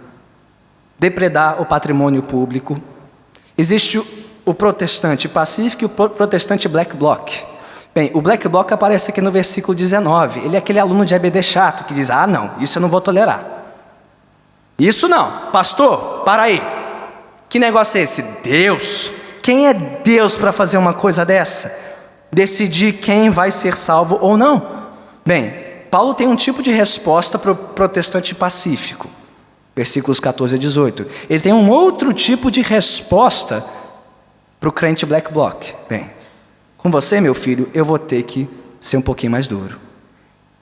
depredar o patrimônio público. Existe o protestante pacífico e o protestante black bloc. Bem, o black bloc aparece aqui no versículo 19. Ele é aquele aluno de EBD chato que diz: ah não, isso eu não vou tolerar. Isso não, pastor, para aí. Que negócio é esse? Deus. Quem é Deus para fazer uma coisa dessa? Decidir quem vai ser salvo ou não? Bem, Paulo tem um tipo de resposta para o protestante pacífico, versículos 14 a 18. Ele tem um outro tipo de resposta para o crente black bloc. Bem, com você, meu filho, eu vou ter que ser um pouquinho mais duro.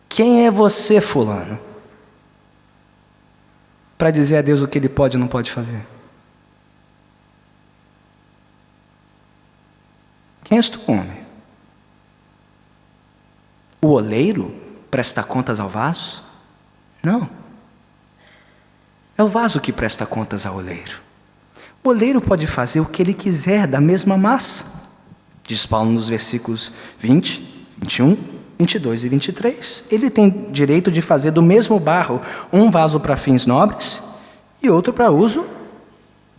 Quem é você, fulano, para dizer a Deus o que Ele pode e não pode fazer? Quem és tu, homem? O oleiro presta contas ao vaso? Não. É o vaso que presta contas ao oleiro. O oleiro pode fazer o que ele quiser da mesma massa. Diz Paulo nos versículos 20, 21, 22 e 23. Ele tem direito de fazer do mesmo barro um vaso para fins nobres e outro para uso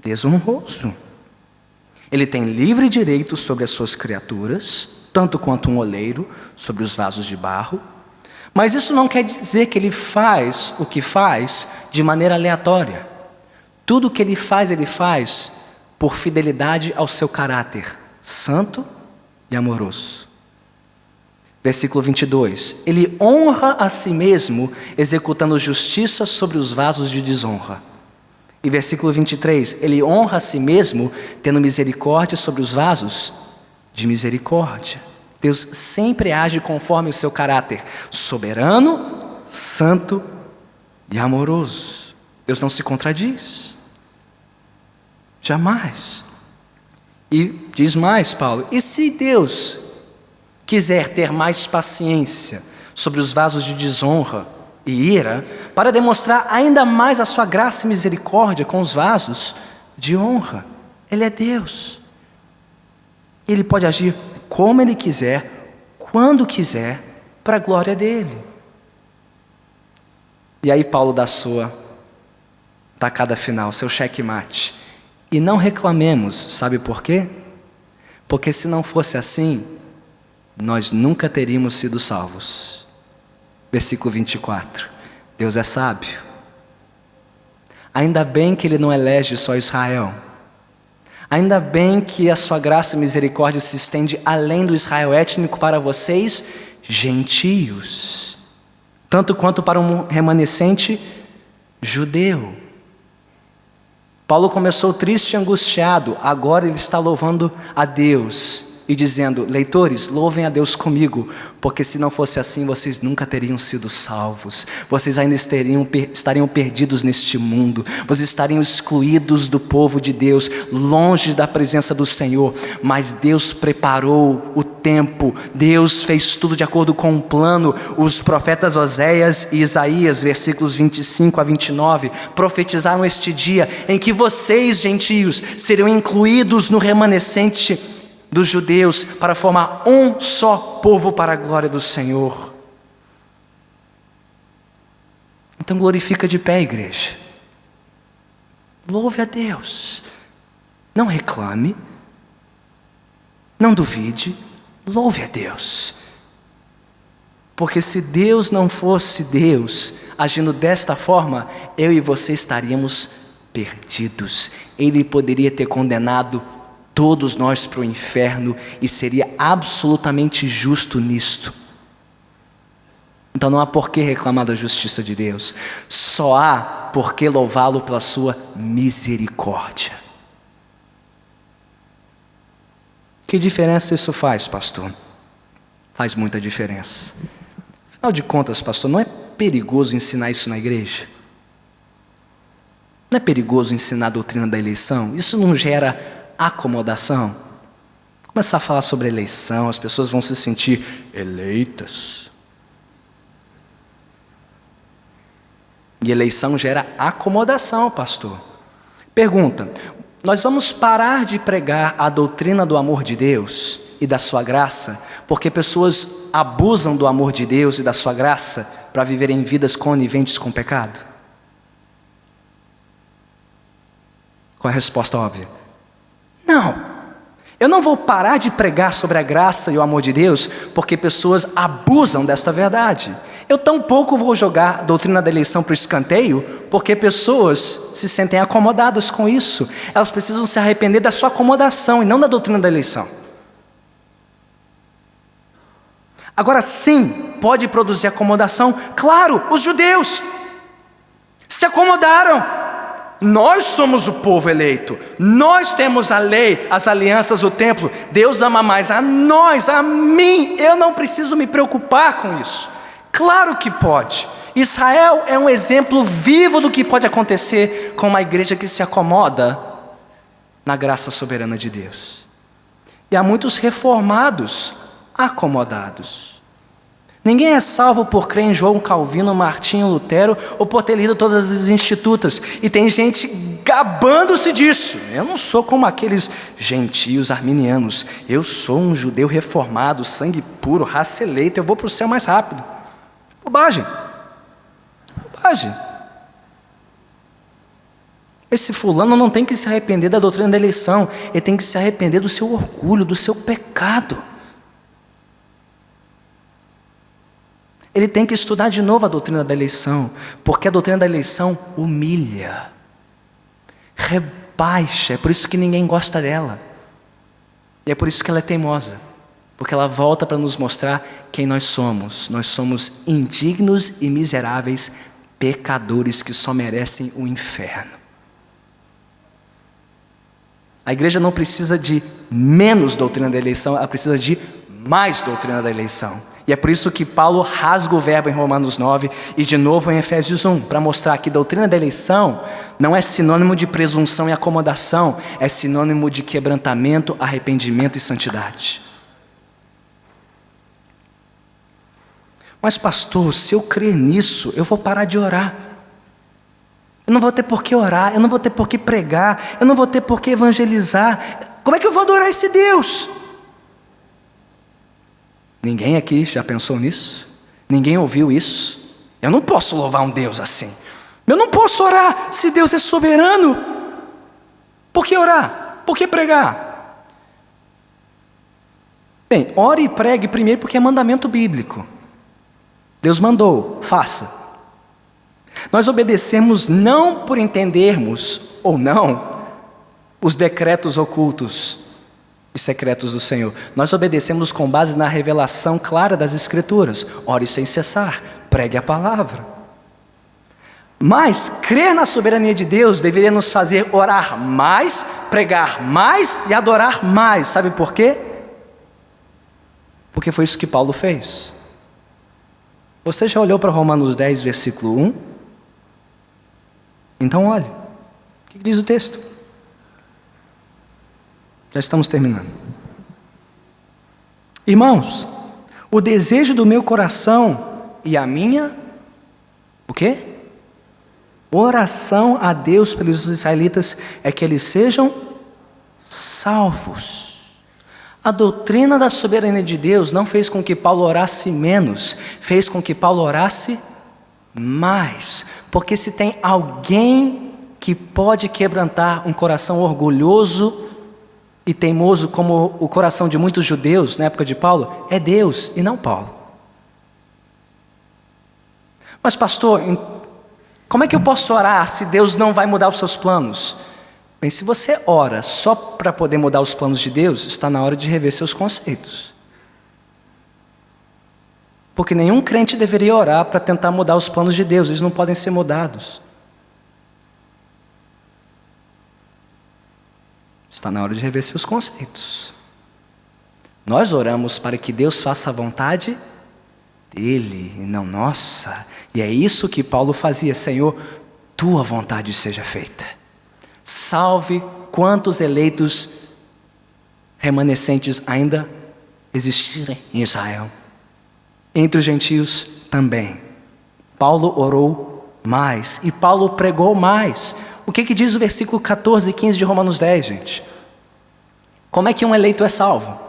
desonroso. Ele tem livre direito sobre as suas criaturas, tanto quanto um oleiro sobre os vasos de barro, mas isso não quer dizer que ele faz o que faz de maneira aleatória. Tudo o que ele faz por fidelidade ao seu caráter santo e amoroso. Versículo 22, ele honra a si mesmo, executando justiça sobre os vasos de desonra. E versículo 23, ele honra a si mesmo, tendo misericórdia sobre os vasos de misericórdia. Deus sempre age conforme o seu caráter soberano, santo e amoroso. Deus não se contradiz. Jamais. E diz mais Paulo: e se Deus quiser ter mais paciência sobre os vasos de desonra e ira, para demonstrar ainda mais a sua graça e misericórdia com os vasos de honra? Ele é Deus. Ele pode agir como Ele quiser, quando quiser, para a glória dEle. E aí Paulo dá sua tacada final, seu checkmate. E não reclamemos, sabe por quê? Porque se não fosse assim, nós nunca teríamos sido salvos. Versículo 24, Deus é sábio. Ainda bem que Ele não elege só Israel. Ainda bem que a sua graça e misericórdia se estende além do Israel étnico para vocês, gentios, tanto quanto para um remanescente judeu. Paulo começou triste e angustiado, agora ele está louvando a Deus e dizendo: leitores, louvem a Deus comigo, porque se não fosse assim, vocês nunca teriam sido salvos. Vocês ainda estariam perdidos neste mundo. Vocês estariam excluídos do povo de Deus, longe da presença do Senhor. Mas Deus preparou o tempo. Deus fez tudo de acordo com um plano. Os profetas Oséias e Isaías, versículos 25 a 29, profetizaram este dia em que vocês, gentios, seriam incluídos no remanescente dos judeus, para formar um só povo para a glória do Senhor. Então glorifica de pé, igreja. louve a Deus. Não reclame, não duvide, louve a Deus. Porque se Deus não fosse Deus, agindo desta forma, eu e você estaríamos perdidos. Ele poderia ter condenado todos nós para o inferno e seria absolutamente justo nisto. Então não há por que reclamar da justiça de Deus, só há por que louvá-lo pela sua misericórdia. Que diferença isso faz, pastor? Faz muita diferença. Afinal de contas, pastor, não é perigoso ensinar isso na igreja? Não é perigoso ensinar a doutrina da eleição? Isso não gera acomodação? Começar a falar sobre eleição, as pessoas vão se sentir eleitas. E eleição gera acomodação, pastor. Pergunta: nós vamos parar de pregar a doutrina do amor de Deus e da sua graça, porque pessoas abusam do amor de Deus e da sua graça para viverem vidas coniventes com o pecado? Qual é a resposta óbvia? Não. Eu não vou parar de pregar sobre a graça e o amor de Deus porque pessoas abusam desta verdade. Eu tampouco vou jogar a doutrina da eleição para o escanteio porque pessoas se sentem acomodadas com isso. Elas precisam se arrepender da sua acomodação e não da doutrina da eleição. Agora sim, pode produzir acomodação. Claro, os judeus se acomodaram. Nós somos o povo eleito, nós temos a lei, as alianças, o templo. Deus ama mais a nós, a mim. Eu não preciso me preocupar com isso. Claro que pode. Israel é um exemplo vivo do que pode acontecer com uma igreja que se acomoda na graça soberana de Deus. E há muitos reformados acomodados. Ninguém é salvo por crer em João Calvino, Martinho Lutero ou por ter lido todas as institutas. E tem gente gabando-se disso. Eu não sou como aqueles gentios arminianos. Eu sou um judeu reformado, sangue puro, raça eleita. Eu vou para o céu mais rápido. Bobagem. Bobagem. Esse fulano não tem que se arrepender da doutrina da eleição. Ele tem que se arrepender do seu orgulho, do seu pecado. Ele tem que estudar de novo a doutrina da eleição, porque a doutrina da eleição humilha, rebaixa. É por isso que ninguém gosta dela. E é por isso que ela é teimosa, porque ela volta para nos mostrar quem nós somos. Nós somos indignos e miseráveis pecadores que só merecem o inferno. A igreja não precisa de menos doutrina da eleição, ela precisa de mais doutrina da eleição. E é por isso que Paulo rasga o verbo em Romanos 9 e de novo em Efésios 1, para mostrar que doutrina da eleição não é sinônimo de presunção e acomodação, é sinônimo de quebrantamento, arrependimento e santidade. Mas pastor, se eu crer nisso, eu vou parar de orar. Eu não vou ter por que orar, eu não vou ter por que pregar, eu não vou ter por que evangelizar. Como é que eu vou adorar esse Deus? Ninguém aqui já pensou nisso? Ninguém ouviu isso? Eu não posso louvar um Deus assim. Eu não posso orar se Deus é soberano. Por que orar? Por que pregar? Bem, ore e pregue primeiro porque é mandamento bíblico. Deus mandou, faça. Nós obedecemos não por entendermos ou não os decretos ocultos e secretos do Senhor. Nós obedecemos com base na revelação clara das Escrituras. Ore sem cessar, pregue a palavra. Mas crer na soberania de Deus deveria nos fazer orar mais, pregar mais e adorar mais. Sabe por quê? Porque foi isso que Paulo fez. Você já olhou para Romanos 10, versículo 1? Então olhe. O que diz o texto? Já estamos terminando. Irmãos, o desejo do meu coração e a minha, o quê? Oração a Deus pelos israelitas é que eles sejam salvos. A doutrina da soberania de Deus não fez com que Paulo orasse menos, fez com que Paulo orasse mais. Porque se tem alguém que pode quebrantar um coração orgulhoso e teimoso como o coração de muitos judeus na época de Paulo é Deus e não Paulo. Mas pastor, como é que eu posso orar se Deus não vai mudar os seus planos? Bem, se você ora só para poder mudar os planos de Deus, está na hora de rever seus conceitos. Porque nenhum crente deveria orar para tentar mudar os planos de Deus, eles não podem ser mudados. Está na hora de rever seus conceitos. Nós oramos para que Deus faça a vontade dele e não nossa. E é isso que Paulo fazia: Senhor, tua vontade seja feita. Salve quantos eleitos remanescentes ainda existirem em Israel. Entre os gentios também. Paulo orou mais e Paulo pregou mais. O que diz o versículo 14 e 15 de Romanos 10, gente? Como é que um eleito é salvo?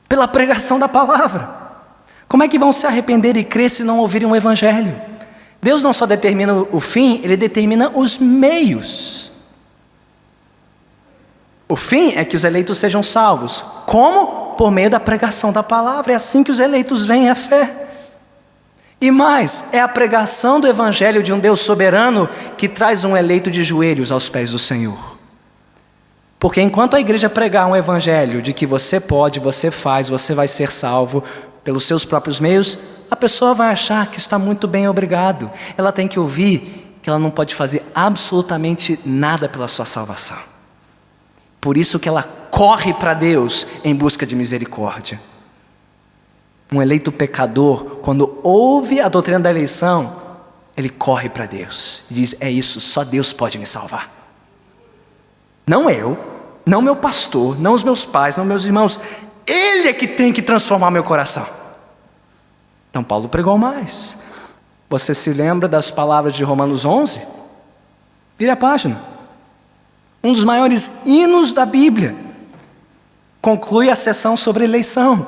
Pela pregação da palavra. Como é que vão se arrepender e crer se não ouvirem o evangelho? Deus não só determina o fim, Ele determina os meios. O fim é que os eleitos sejam salvos. Como? Por meio da pregação da palavra. É assim que os eleitos veem a fé. E mais, é a pregação do evangelho de um Deus soberano que traz um eleito de joelhos aos pés do Senhor. Porque enquanto a igreja pregar um evangelho de que você pode, você faz, você vai ser salvo pelos seus próprios meios, a pessoa vai achar que está muito bem, obrigado. Ela tem que ouvir que ela não pode fazer absolutamente nada pela sua salvação. Por isso que ela corre para Deus em busca de misericórdia. Um eleito pecador, quando ouve a doutrina da eleição, ele corre para Deus e diz: é isso, só Deus pode me salvar. Não eu, não meu pastor, não os meus pais, não meus irmãos. Ele é que tem que transformar meu coração. Então Paulo pregou mais. Você se lembra das palavras de Romanos 11? Vire a página. Um dos maiores hinos da Bíblia. Conclui a sessão sobre eleição.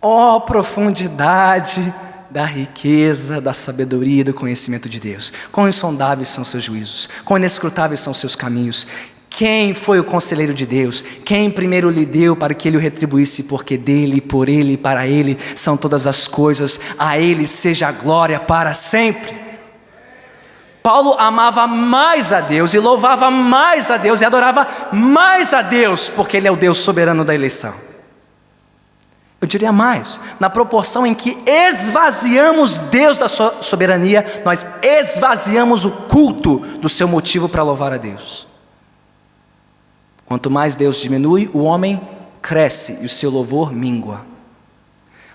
Ó profundidade da riqueza, da sabedoria e do conhecimento de Deus. Quão insondáveis são seus juízos, quão inescrutáveis são seus caminhos. Quem foi o conselheiro de Deus? Quem primeiro lhe deu para que ele o retribuísse? Porque dele, por ele e para ele são todas as coisas. A ele seja a glória para sempre. Paulo amava mais a Deus e louvava mais a Deus e adorava mais a Deus, porque ele é o Deus soberano da eleição. Eu diria mais, na proporção em que esvaziamos Deus da sua soberania, nós esvaziamos o culto do seu motivo para louvar a Deus. Quanto mais Deus diminui, o homem cresce e o seu louvor mingua.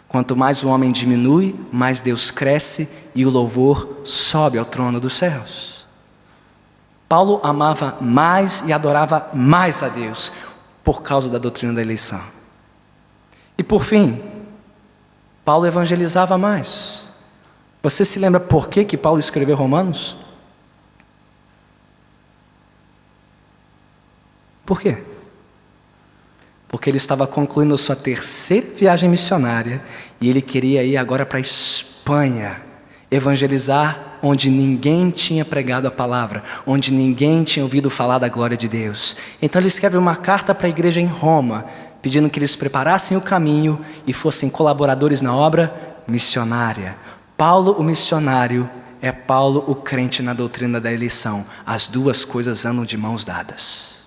Quanto mais o homem diminui, mais Deus cresce e o louvor sobe ao trono dos céus. Paulo amava mais e adorava mais a Deus por causa da doutrina da eleição. E por fim, Paulo evangelizava mais. Você se lembra por que Paulo escreveu Romanos? Por quê? Porque ele estava concluindo sua terceira viagem missionária e ele queria ir agora para a Espanha, evangelizar onde ninguém tinha pregado a palavra, onde ninguém tinha ouvido falar da glória de Deus. Então ele escreve uma carta para a igreja em Roma, pedindo que eles preparassem o caminho e fossem colaboradores na obra missionária. Paulo, o missionário, é Paulo, o crente na doutrina da eleição. As duas coisas andam de mãos dadas.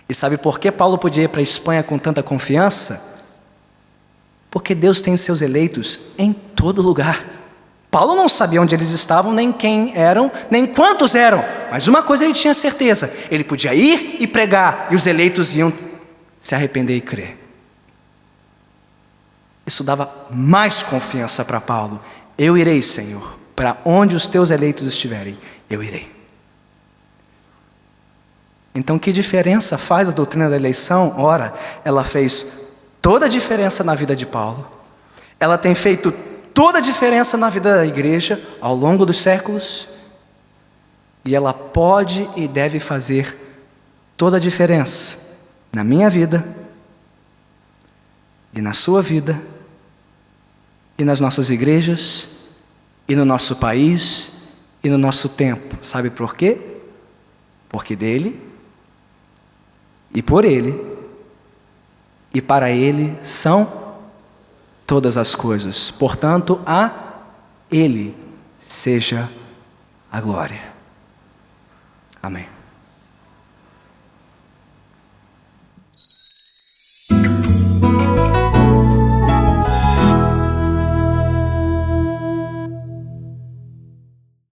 E sabe por que Paulo podia ir para a Espanha com tanta confiança? Porque Deus tem seus eleitos em todo lugar. Paulo não sabia onde eles estavam, nem quem eram, nem quantos eram. Mas uma coisa ele tinha certeza: ele podia ir e pregar, e os eleitos iam se arrepender e crer. Isso dava mais confiança para Paulo. Eu irei, Senhor, para onde os teus eleitos estiverem, eu irei. Então que diferença faz a doutrina da eleição? Ora, ela fez toda a diferença na vida de Paulo. Ela tem feito toda a diferença na vida da igreja ao longo dos séculos. E ela pode e deve fazer toda a diferença na minha vida, e na sua vida, e nas nossas igrejas, e no nosso país, e no nosso tempo. Sabe por quê? Porque dele, e por ele, e para ele são todas as coisas. Portanto, a ele seja a glória. Amém.